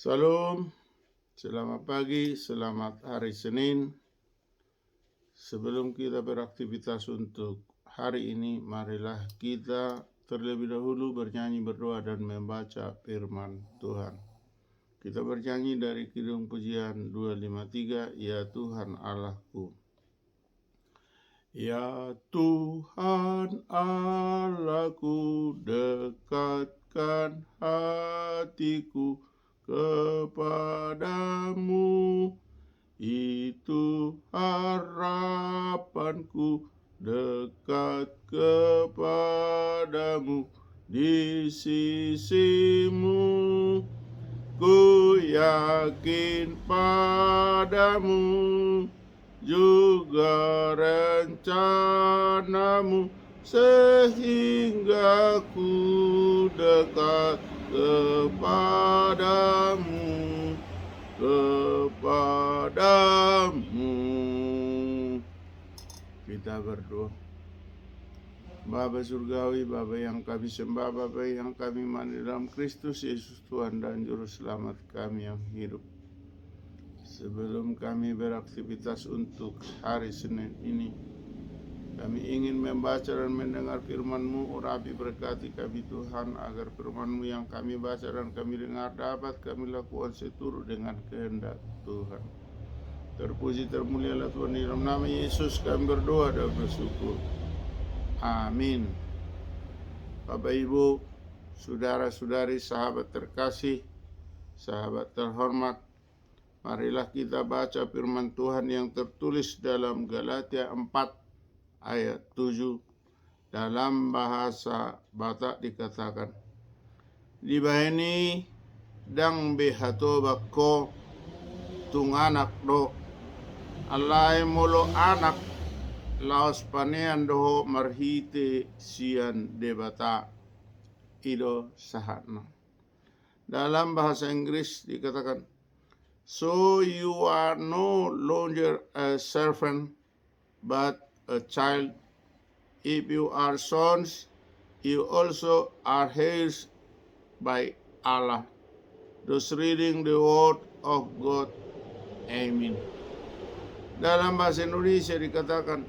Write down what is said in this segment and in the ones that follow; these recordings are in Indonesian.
Salam, selamat pagi, selamat hari Senin. Sebelum kita beraktivitas untuk hari ini, marilah kita terlebih dahulu bernyanyi, berdoa, dan membaca firman Tuhan. Kita bernyanyi dari Kidung Pujian 253, Ya Tuhan Allahku. Ya Tuhan Allahku, dekatkan hatiku kepadamu, itu harapanku, dekat kepadamu, di sisimu. Ku yakin padamu, juga rencanamu, sehingga ku dekat kepadamu. Kita berdoa. Bapa Surgawi, Bapa yang kami sembah, Bapa yang kami imani dalam Kristus Yesus Tuhan dan Juru Selamat kami yang hidup. Sebelum kami beraktivitas untuk hari Senin ini, kami ingin membaca dan mendengar firman-Mu. Urapi berkati kami Tuhan, agar firman-Mu yang kami baca dan kami dengar dapat kami lakukan seturut dengan kehendak Tuhan. Terpuji termulialah Tuhan, di dalam nama Yesus kami berdoa dan bersyukur. Amin. Bapak Ibu, saudara-saudari, sahabat terkasih, sahabat terhormat, marilah kita baca firman Tuhan yang tertulis dalam Galatia 4 ayat 7. Dalam bahasa Batak dikatakan, di bahini dang behato bako tung anak do alai molo anak laos panean doho marhite sian debata ido sahatna. Dalam bahasa Inggris dikatakan, so you are no longer a servant but a child. If you are sons, you also are heirs by Allah. Those reading the word of God. Amen. Dalam bahasa Indonesia dikatakan,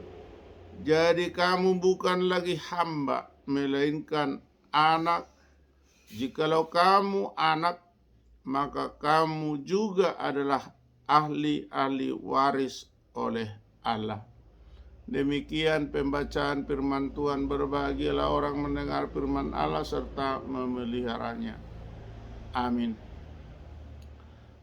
jadi kamu bukan lagi hamba, melainkan anak. Jikalau kamu anak, maka kamu juga adalah ahli waris oleh Allah. Demikian pembacaan firman Tuhan. Berbahagialah orang mendengar firman Allah serta memeliharanya. Amin.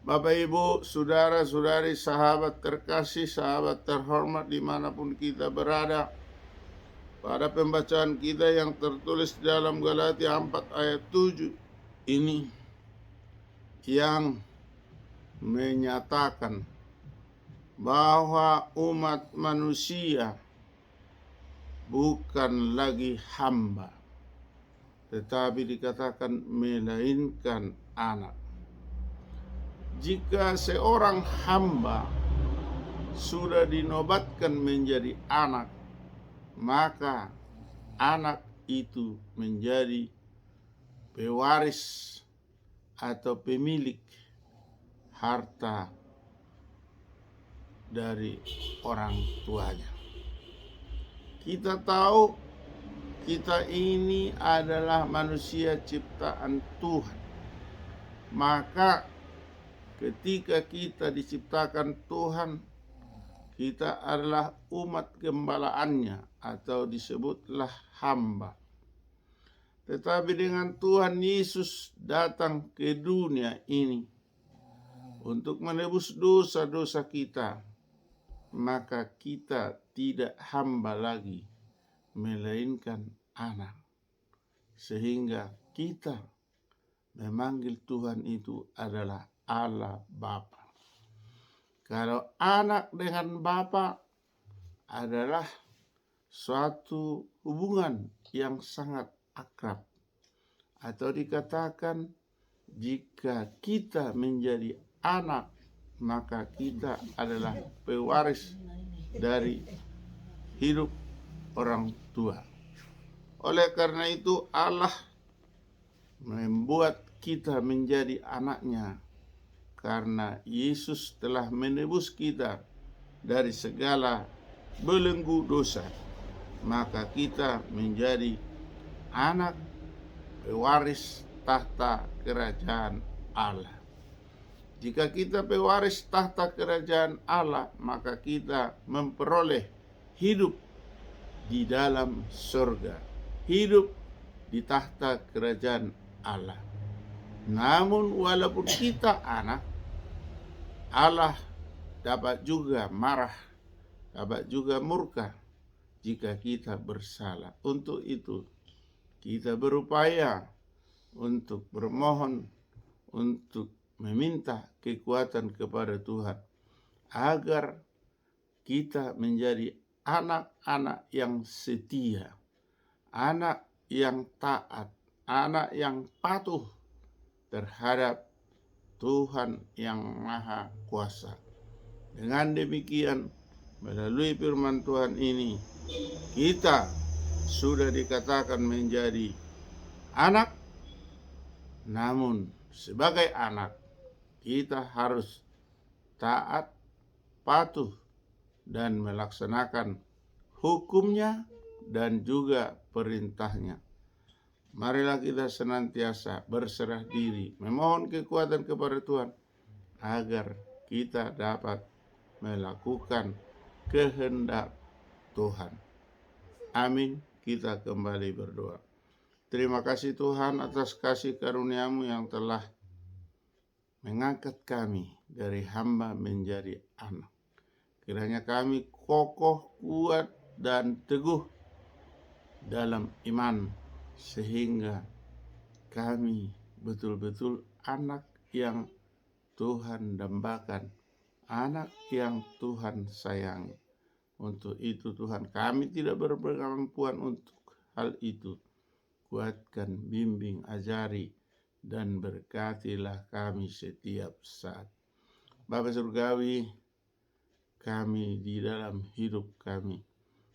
Bapak Ibu, saudara-saudari, sahabat terkasih, sahabat terhormat dimanapun kita berada, pada pembacaan kita yang tertulis dalam Galatia 4 ayat 7 ini yang menyatakan bahwa umat manusia bukan lagi hamba, tetapi dikatakan melainkan anak. Jika seorang hamba sudah dinobatkan menjadi anak, maka anak itu menjadi pewaris atau pemilik harta dari orang tuanya. Kita tahu kita ini adalah manusia ciptaan Tuhan. Maka ketika kita diciptakan Tuhan, kita adalah umat gembalaannya atau disebutlah hamba. Tetapi dengan Tuhan Yesus datang ke dunia ini untuk menebus dosa-dosa kita, maka kita tidak hamba lagi, melainkan anak. Sehingga kita memanggil Tuhan itu adalah Allah Bapa. Kalau anak dengan Bapa adalah suatu hubungan yang sangat akrab. Atau dikatakan, jika kita menjadi anak, maka kita adalah pewaris dari hidup orang tua. Oleh karena itu Allah membuat kita menjadi anaknya karena Yesus telah menebus kita dari segala belenggu dosa, maka kita menjadi anak pewaris tahta kerajaan Allah. Jika kita pewaris tahta kerajaan Allah, maka kita memperoleh hidup di dalam surga, hidup di tahta kerajaan Allah. Namun walaupun kita anak, Allah dapat juga marah, dapat juga murka jika kita bersalah. Untuk itu kita berupaya untuk bermohon, untuk meminta kekuatan kepada Tuhan agar kita menjadi anak-anak yang setia, anak yang taat, anak yang patuh terhadap Tuhan yang Maha Kuasa. Dengan demikian, melalui firman Tuhan ini, kita sudah dikatakan menjadi anak, namun sebagai anak, kita harus taat, patuh, dan melaksanakan hukumnya dan juga perintahnya. Marilah kita senantiasa berserah diri, memohon kekuatan kepada Tuhan agar kita dapat melakukan kehendak Tuhan. Amin. Kita kembali berdoa. Terima kasih Tuhan atas kasih karunia-Mu yang telah mengangkat kami dari hamba menjadi anak. Kiranya kami kokoh, kuat, dan teguh dalam iman, sehingga kami betul-betul anak yang Tuhan dambakan, anak yang Tuhan sayangi. Untuk itu Tuhan, kami tidak berkemampuan untuk hal itu. Kuatkan, bimbing, ajari, dan berkatilah kami setiap saat. Bapa Surgawi, kami di dalam hidup kami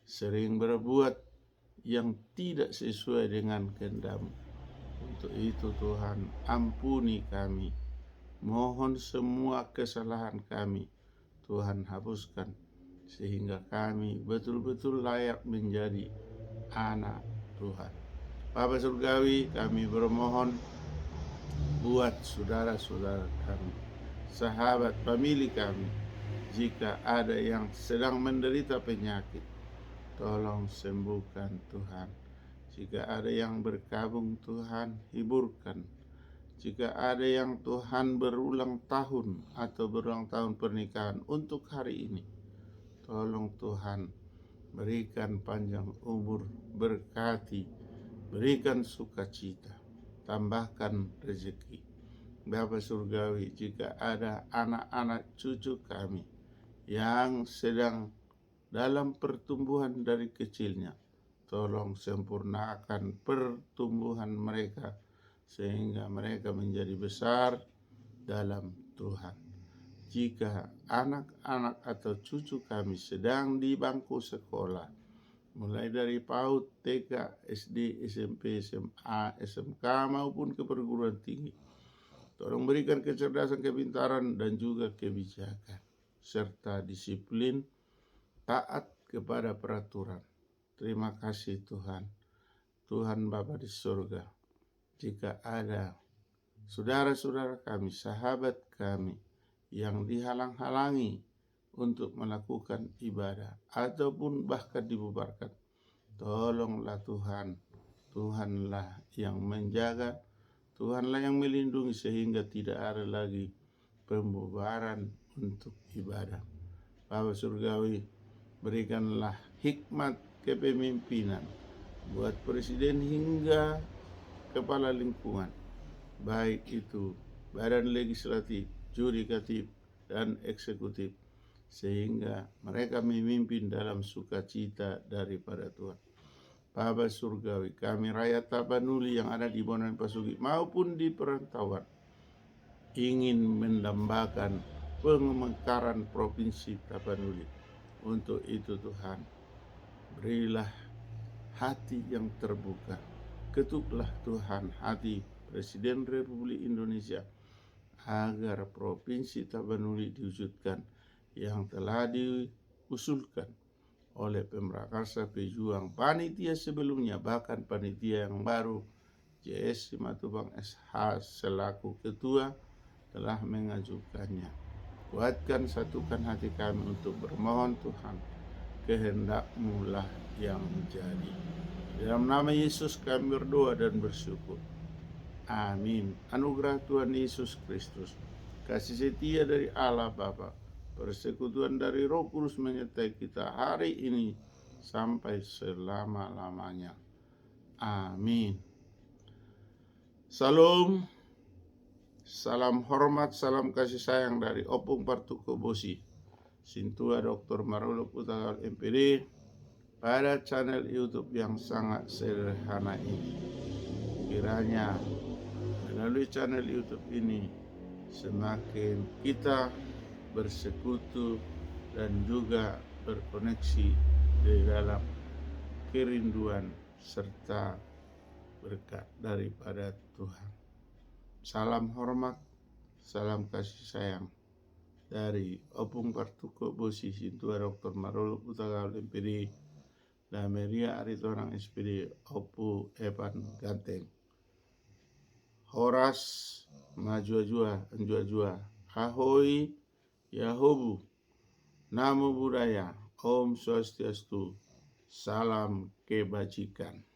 sering berbuat yang tidak sesuai dengan kehendak-Mu. Untuk itu Tuhan, ampuni kami. Mohon semua kesalahan kami Tuhan hapuskan, sehingga kami betul-betul layak menjadi anak Tuhan. Bapa Surgawi, kami bermohon buat saudara-saudara kami, sahabat famili kami, jika ada yang sedang menderita penyakit, tolong sembuhkan Tuhan. Jika ada yang berkabung, Tuhan hiburkan. Jika ada yang Tuhan berulang tahun atau berulang tahun pernikahan untuk hari ini, tolong Tuhan berikan panjang umur, berkati, berikan sukacita, tambahkan rezeki. Bapa Surgawi, jika ada anak-anak cucu kami yang sedang dalam pertumbuhan dari kecilnya, tolong sempurnakan pertumbuhan mereka sehingga mereka menjadi besar dalam Tuhan. Jika anak-anak atau cucu kami sedang di bangku sekolah, mulai dari PAUD, TK, SD, SMP, SMA, SMK maupun ke perguruan tinggi, tolong berikan kecerdasan, kepintaran, dan juga kebijakan, serta disiplin, taat kepada peraturan. Terima kasih Tuhan. Tuhan Bapa di surga, jika ada saudara-saudara kami, sahabat kami yang dihalang-halangi untuk melakukan ibadah ataupun bahkan dibubarkan, tolonglah Tuhan. Tuhanlah yang menjaga, Tuhanlah yang melindungi sehingga tidak ada lagi pembubaran untuk ibadah. Bapa Surgawi, berikanlah hikmat kepemimpinan buat presiden hingga kepala lingkungan, baik itu badan legislatif, yudikatif, dan eksekutif, sehingga mereka memimpin dalam sukacita daripada Tuhan. Bapa Surgawi, kami rakyat Tapanuli yang ada di Bondan Pasugi maupun di perantauan ingin mendambakan pemekaran provinsi Tapanuli. Untuk itu Tuhan, berilah hati yang terbuka. Ketuklah Tuhan hati Presiden Republik Indonesia agar Provinsi Tapanuli diwujudkan yang telah diusulkan oleh Pemrakarsa Pejuang panitia sebelumnya, bahkan panitia yang baru JS Simatupang SH selaku ketua telah mengajukannya. Kuatkan, satukan hati kami untuk bermohon Tuhan, kehendak-Mu lah yang menjadi. Dalam nama Yesus kami berdoa dan bersyukur. Amin. Anugerah Tuhan Yesus Kristus, kasih setia dari Allah Bapa, persekutuan dari Roh Kudus menyertai kita hari ini sampai selama-lamanya. Amin. Salam, salam hormat, salam kasih sayang dari Opung Partuko Bosi, Sintua Dr. Maruluk Utagal MPD, pada channel YouTube yang sangat sederhana ini. Kiranya melalui channel YouTube ini semakin kita bersekutu dan juga berkoneksi di dalam kerinduan serta berkat daripada Tuhan. Salam hormat, salam kasih sayang dari Opung Partuko Bosi, Sintua Dr. Maruluk Utagal MPD, Dameria Aritonang SPD, Opu Epan Ganteng, Horas Majua-jua, Anjua-jua, Ahoy, Yahobu, Namo Buddhaya, Om Swastiastu, salam kebajikan.